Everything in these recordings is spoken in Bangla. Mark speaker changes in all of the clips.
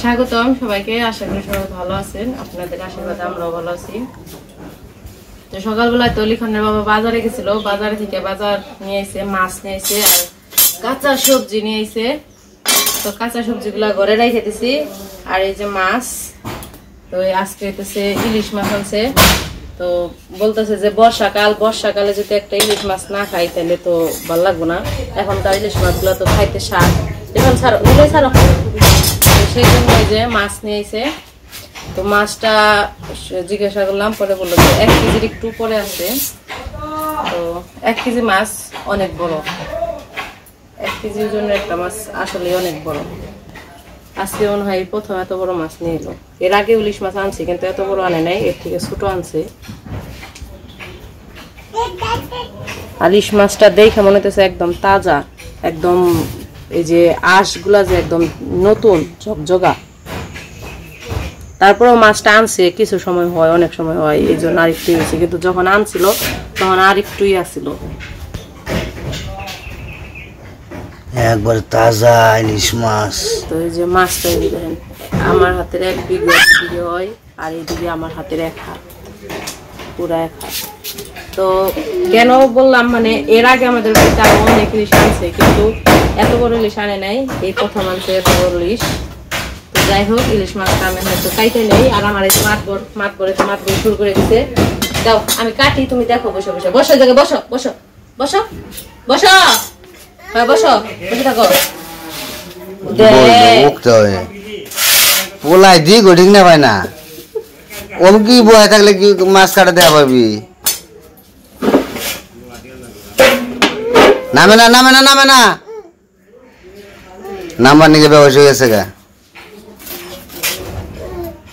Speaker 1: স্বাগতম সবাইকে, আশা করি সবাই ভালো আছেন। আপনাদের আশীর্বাদে আমরাও ভালো আছি। তো সকালবেলায় তো লিখনের বাবা বাজারে গেছিল, বাজার থেকে বাজার নিয়ে এসে মাছ নিয়ে এসে আর কাঁচা সবজি নিয়ে এসে, তো কাঁচা সবজিগুলা ঘরে রেখে দিছি। আর এই যে মাছ, তো আজকে হইতেছে ইলিশ মাছ আনছে। তো বলতেছে যে বর্ষাকালে যদি একটা ইলিশ মাছ না খাই তাহলে তো ভালো লাগবো না। এখনকার ইলিশ মাছগুলো তো খাইতে স্বাদ, এখন ছাড়ো নিলে ছাড়ো। সেই জন্য যে মাছ নিয়েছে, তো মাছটা জিজ্ঞাসা করলাম, পরে বললো যে 1 কেজির একটু পরে আছে। তো 1 কেজি মাছ অনেক বড়, 1 কেজির জন্য একটা মাছ আসলে অনেক বড়। আজকে মনে হয় প্রথম এত বড় মাছ নিয়ে এলো। এর আগে ইলিশ মাছ আনছি কিন্তু এত বড় আনে নাই, এর থেকে ছোট আনছে। আর ইলিশ মাছটা দেখে মনে হচ্ছে একদম তাজা, একদম এই যে আঁশগুলা যে একদম নতুন ঝকঝকা। তারপরেও মাছটা আনছে কিছু সময় হয়, অনেক সময় হয়, এই জন্য আরেকটু হয়েছে। কিন্তু যখন আনছিল তখন আরেকটুই আসছিল,
Speaker 2: একবার তাজা ইলিশ মাছ।
Speaker 1: তো এই যে মাছটা দেখেন, আমার হাতের 1 বিঘা হয়, আর এইদিকে আমার হাতের 1 হাত, পুরা 1 হাত। তো কেন বললাম, মানে এর আগে আমাদের বাড়িতে আরো অনেক ইলিশ আনছে, কিন্তু এত বড় ইলিশ আনে নাই, এই প্রথম আনছে এত বড় ইলিশ। যাই হোক, ইলিশ মাছটা আমি হয়তো কাইতে নেই। আর আমার এই মাত করে শুরু করে দিছে। দাও আমি কাটি, তুমি দেখো। বসো বসো বসো, জায়গায় বসো বসো বসো বসো, হ্যাঁ বসো, বসে থাকো।
Speaker 2: পোলাই দি ঠিক না ভাই না, ওম কি বয়ে থাকলে কি মাছ কাটা দেওয়া পারবি? নামে না নামে না নামে না, নাম্বার নিজে ব্যবসা হয়ে গেছে গা।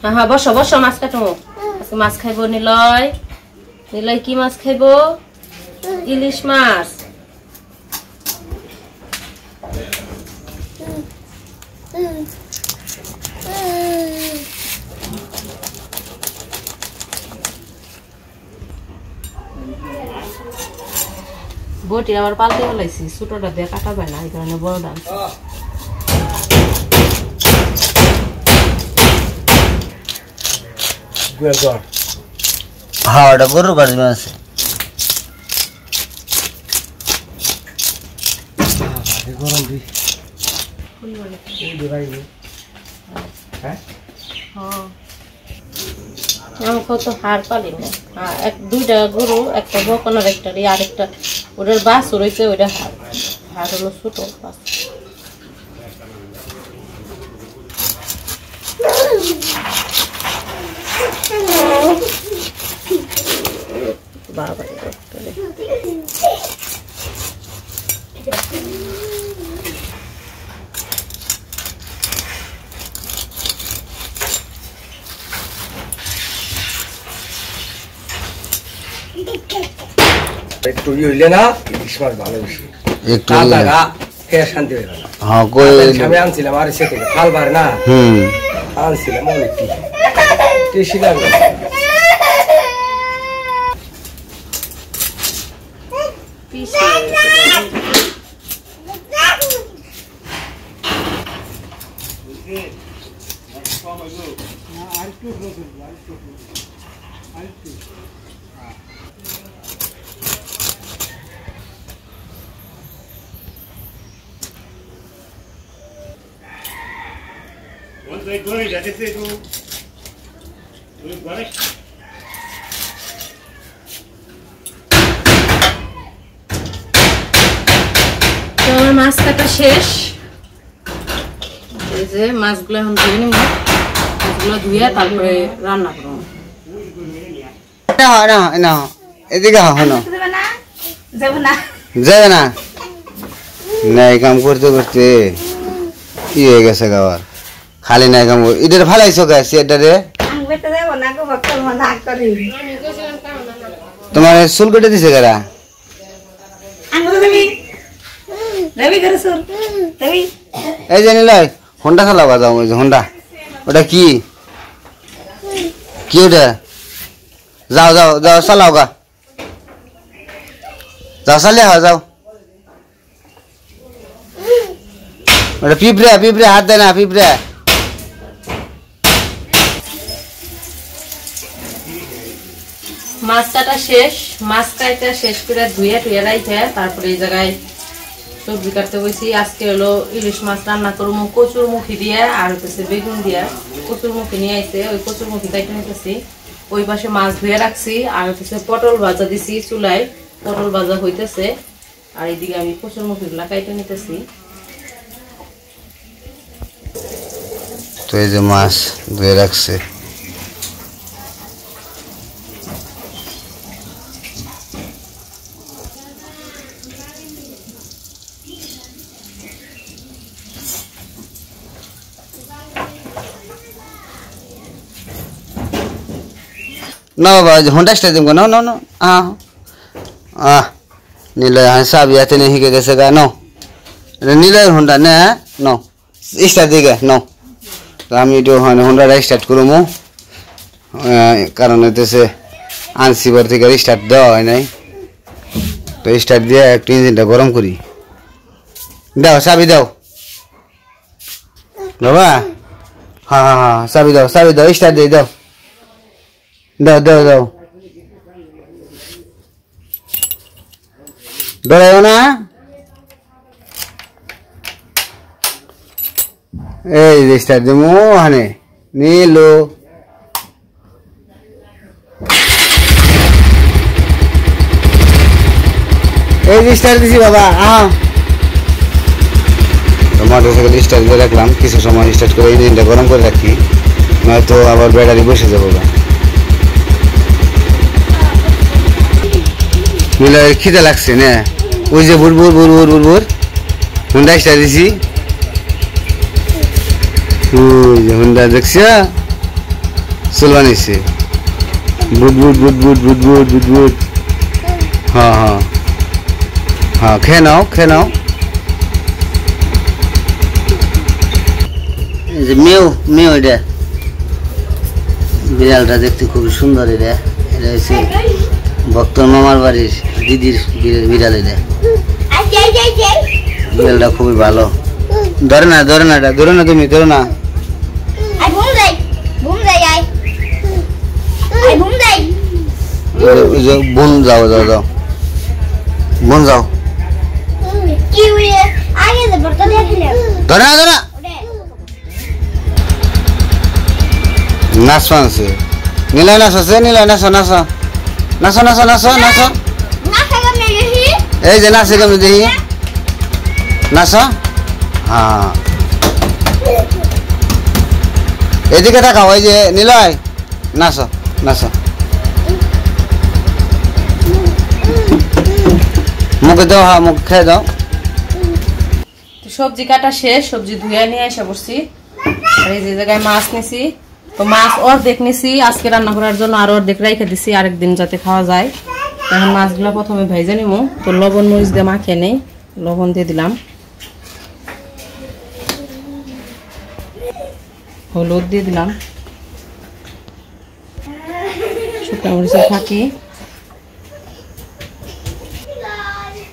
Speaker 1: হ্যাঁ হ্যাঁ বসো বসো, মাছ কাটো। আজকে মাছ খাইবো নিলয়। নিলয় কি মাছ খাইবো? ইলিশ মাছ। বটি আবার পাল্টে ফেলাইছি, ছোটটা দিয়ে কাটা যায় না, এই কারণে বড় দাম।
Speaker 2: হ্যাঁ ওটা গরুর বাড়ি আছে।
Speaker 1: তো হার পালি না, 2টা গরু, একটা বকনার একটা আরেকটা ওটার বাস রয়েছে, ওইটা হার। হার হলো ছোট বাস। বাবা
Speaker 3: একটু হইলে না ইলিশ মাছ ভালো বেশি একটু খেয়ে শান্তি হয়ে গেল।
Speaker 2: হ্যাঁ কই
Speaker 3: আমি আনছিলাম আর সে থেকে খালবার না, আনছিলাম অনেক টেস্টি লাগলো।
Speaker 1: আমার মাছ কাটা শেষ। এই যে মাছগুলো এখন ধুয়ে নিব, মাছগুলো ধুয়ে তারপরে রান্না করবো।
Speaker 2: এদিকে যাবে না নাই কাম করতে করতে কি হয়ে গেছে গাওয়ার, খালি নাই কাম। ইদের ফালাইছো গাছ এটারে, তোমার চুল কেটে দিছে গারা। এই যে নিলয় হোন্ডা চালাবা যাও, ওই যে হোন্ডা, ওটা কি কি ওটা? যাও যাও যাও চালাও গা, যাও চালিয়ে যাও। ওটা পিঁপড়ে পিঁপড়ে হাত দেয় না, পিঁপড়ে
Speaker 1: মাছ কাটা শেষ, মাছ কাটা শেষ করে ধুয়ে টুয়ে রাইখে তারপরে এই জায়গায় সবজি কাটতে বসি। আজকে হলো ইলিশ মাছ রান্না করবো কচুর মুখি দিয়ে আর হচ্ছে বেগুন দিয়ে। কচুর মুখি নিয়ে আইছে, ওই কচুর মুখি কাইটে নিতেছি। ওই পাশে মাছ ধুয়ে রাখছি আর হচ্ছে পটল ভাজা দিছি চুলায়, পটল ভাজা হইতেছে। আর এইদিকে আমি কচুর মুখিগুলা কাইটে নিতেছি।
Speaker 2: তো এই যে মাছ ধুয়ে রাখছে, না বাবা হোন্ডা স্টার্ট দিব না না না নীলয় সাবি হাতে নিয়ে শিখে গেছে গা নো নীলয় হোন্ডা নে নো স্টার্ট দিকে নো। তো আমি একটু হোন্ডাটা স্টার্ট করবো, কারণ হইতেছে আনসিবার থেকে স্টার্ট দেওয়া হয় নাই। তো স্টার্ট দিয়ে একটু ইঞ্জিনটা গরম করি। দাও চাবি দাও বাবা, হ্যাঁ হ্যাঁ হ্যাঁ চাবি দাও, চাবি দাও, স্টার্ট দিয়ে দাও, দাও দাও দাও, ডরাইও না। এই যে স্টার্ট দেবো হানে নীলো, এই যে স্টার্ট দিছি বাবা। তো মোটরসাইকেল স্টার্ট করে রাখলাম, কিছু সময় স্টার্ট করে ইঞ্জিনটা গরম করে রাখি, নয়তো আবার ব্যাটারি বসে যাবো। নীলয়ের খিদে লাগছে না, ওই যে বুড় বুড় বুড় বুড় বুড় বুড় হুন্ডা স্টার্ট দিছি, ওই যে হুন্ডা দেখছি চুল বানিয়েছে বুট বুট বুট বুট বুট বুট বুট বুট। হ্যাঁ হ্যাঁ হ্যাঁ খেয়ে নাও খেয়ে নাও। এই যে মেয়েও মেয়েও, এটা বিড়ালটা দেখতে খুবই সুন্দর। এটা এটা হচ্ছে ভক্তর মামার বাড়ির দিদির বিড়াল। এটা বিড়ালটা খুবই ভালো। ধরে না ধরে না, এটা ধরে না, তুমি ধরে না। বোন যাও যাও যাও বোন যাও, ধরে না ধরে না। নাচো আছে নীলা, নাচ আছে নীলা, নাচো নাচো নাচো নাচো নাচো নাচো। এই যে নাচে কেমন দেখি নাচো। হ্যাঁ এদিকে তাকাও, এই যে নীলয় নাচো নাচো। মুখে দাও, হ্যাঁ মুখ খেয়ে দাও।
Speaker 1: সবজি কাটা শেষ, সবজি ধুয়ে নিয়ে এসে বসছি। আর এই যে জায়গায় মাছ নিছি, তো মাছ অর্ধেক নিছি আজকে রান্না করার জন্য, আর অর্ধেক রেখে দিছি আরেকদিন যাতে খাওয়া যায়। এখন মাছগুলো প্রথমে ভেজে নিব। তো লবণ মরিচ দিয়ে মাখিয়ে নেই, লবণ দিয়ে দিলাম, হলুদ দিয়ে দিলাম, শুকনো মরিচের ফাঁকি।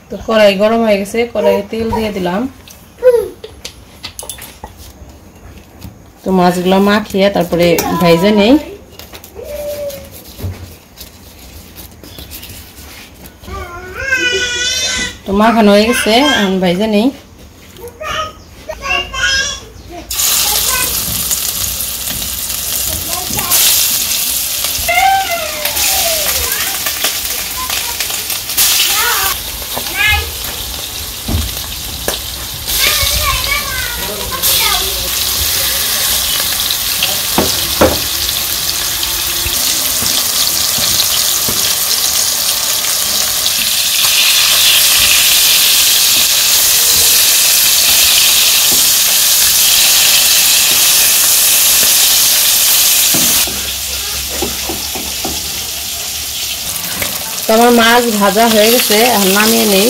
Speaker 1: তো কড়াই গরম হয়ে গেছে, কড়াইয়ে তেল দিয়ে দিলাম। তো মাছগুলো মাখিয়ে তারপরে ভেজে নেই। তো মাখানো হয়ে গেছে, এখন ভেজে নেই। তো আমার মাছ ভাজা হয়ে গেছে, এখন নামিয়ে নেই।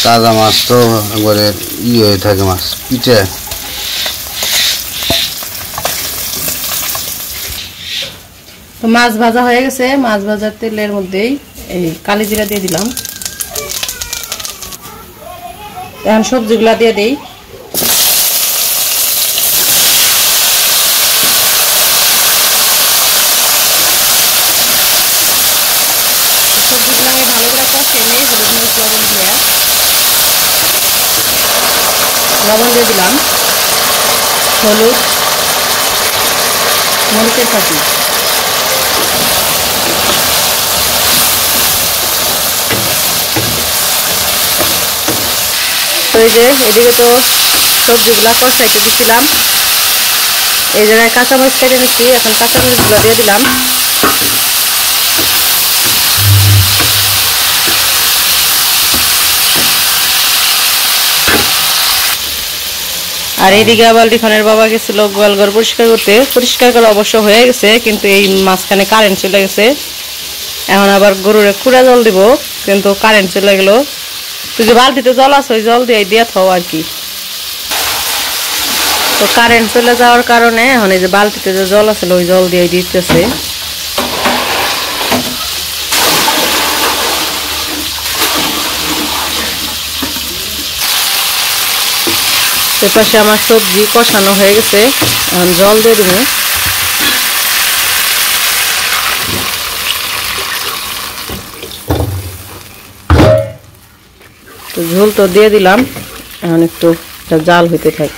Speaker 2: তাজা মাছ তো একবারে হয়ে থাকে, মাছ পিঠে।
Speaker 1: তো মাছ ভাজা হয়ে গেছে, মাছ ভাজার তেলের মধ্যেই এই কালি জিরা দিয়ে দিলাম। এখন সবজিগুলা দিয়ে দেই। সবজিগুলো আমি ভালো করে কষিয়ে নিই হলুদ মরিচ লবণ দিয়ে। লবণ দিয়ে দিলাম, হলুদ, মরিচের ফাঁকি, তো এই যে এদিকে তো সবজিগুলা কষাইতে দিছিলাম, এই জায়গায় কাঁচামরিচ কেটে নিচ্ছি, এখন কাঁচামরিচগুলো দিয়ে দিলাম। আর এইদিকে আবার লিখনের বাবা গেছিল গোয়ালঘর পরিষ্কার করতে, পরিষ্কার করা অবশ্য হয়ে গেছে, কিন্তু এই মাঝখানে কারেন্ট চলে গেছে। এখন আবার গরুরে কুড়া জল দিব, কিন্তু কারেন্ট চলে গেল। তুই যে বালতিতে জল আছে ওই জল দিয়ে দিয়ে থাও আর কি। তো কারেন্ট চলে যাওয়ার কারণে এখন এই যে বালতিতে যে জল আছে ওই জল দিয়ে দিতেছে। এপাশে আমার সবজি কষানো হয়ে গেছে, এখন জল দিয়ে দিব। তো ঝোল তো দিয়ে দিলাম, এখন একটু জাল হইতে থাক।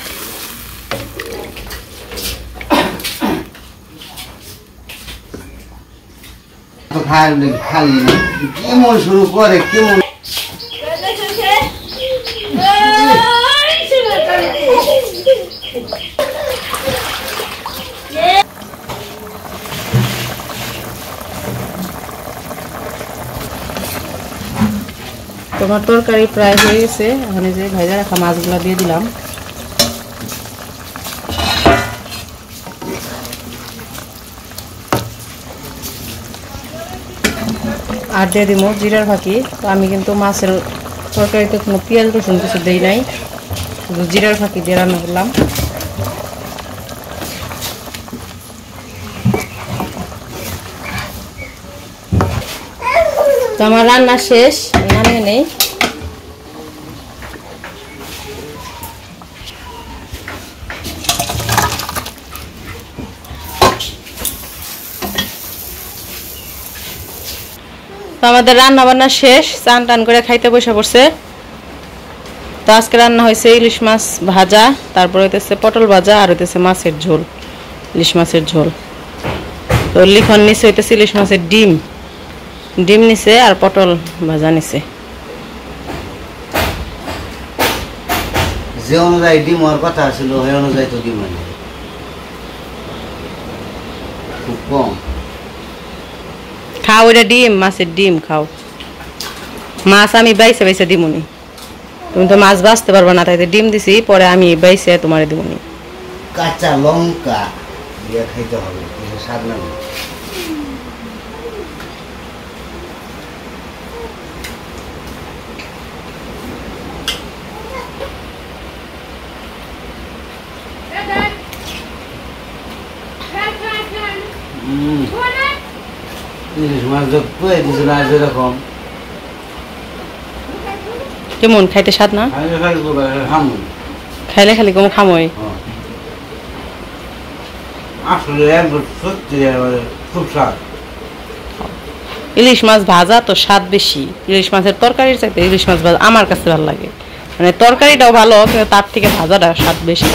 Speaker 2: খালি কেমন শুরু করে কেমন
Speaker 1: তোমার তরকারি প্রায় হয়ে গেছে, এখন যে ভাজা রাখা মাছগুলো দিয়ে দিলাম। আর দিয়ে দিব জিরার ফাঁকি। তো আমি কিন্তু মাছের তরকারিতে কোনো পেঁয়াজ রসুন কিছু দেই নাই, শুধু জিরার ফাঁকি দিয়ে রান্না করলাম। তো আমার রান্না শেষ, নামিয়ে নেই। তো আমাদের রান্না বান্না শেষ, চান টান করে খাইতে বসে পড়ছে। তো আজকে রান্না হয়েছে ইলিশ মাছ ভাজা, তারপর হইতেছে পটল ভাজা, আর হইতেছে মাছের ঝোল, ইলিশ মাছের ঝোল। তো লিখন নিচে হইতেছে ইলিশ মাছের ডিম, ডিম নিছে আর পটল ভাজা নিছে।
Speaker 2: যে অনুযায়ী ডিম হওয়ার কথা ছিল সেই অনুযায়ী তো ডিম হয় খুব কম।
Speaker 1: খাও এটা ডিম, মাছের ডিম খাও। মাছ আমি বাইসে বাইসে দিমুনি, তুমি তো মাছ বাঁচতে পারবে না, তাই ডিম দিছি, পরে আমি বাইসে তোমারে দিমুনি।
Speaker 2: কাঁচা লঙ্কা দিয়ে খাইতে হবে, স্বাদ লাগবে। কেমন খাইতে স্বাদ না? খাইলে খালি কম খামই। ইলিশ মাছ ভাজা তো স্বাদ বেশি, ইলিশ মাছের তরকারির চাইতে ইলিশ মাছ ভাজা আমার কাছে ভালো লাগে। মানে তরকারিটাও ভালো, কিন্তু তার থেকে ভাজাটা স্বাদ বেশি।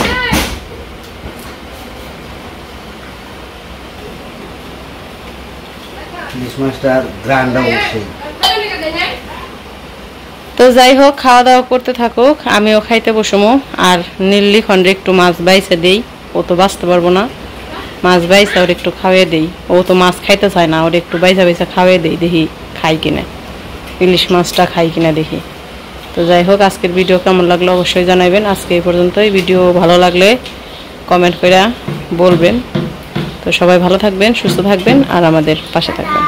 Speaker 2: তো যাই হোক, খাওয়া দাওয়া করতে থাকুক, আমিও খাইতে বসবো। আর নীলি খন্ডে একটু মাছ বাইছে দেই, ও তো বাঁচতে পারবো না। মাছ বাইছে ওর একটু খাওয়াই দেই, ও তো মাছ খাইতে চায় না, ওর একটু বাইসা বাইসা খাওয়াই দেই, দেখি খাই কিনা, ইলিশ মাছটা খাই কিনা দেখি। তো যাই হোক, আজকের ভিডিও কেমন লাগলো অবশ্যই জানাবেন। আজকে এই পর্যন্তই, ভিডিও ভালো লাগলে কমেন্ট করে বলবেন। তো সবাই ভালো থাকবেন, সুস্থ থাকবেন, আর আমাদের পাশে থাকবেন।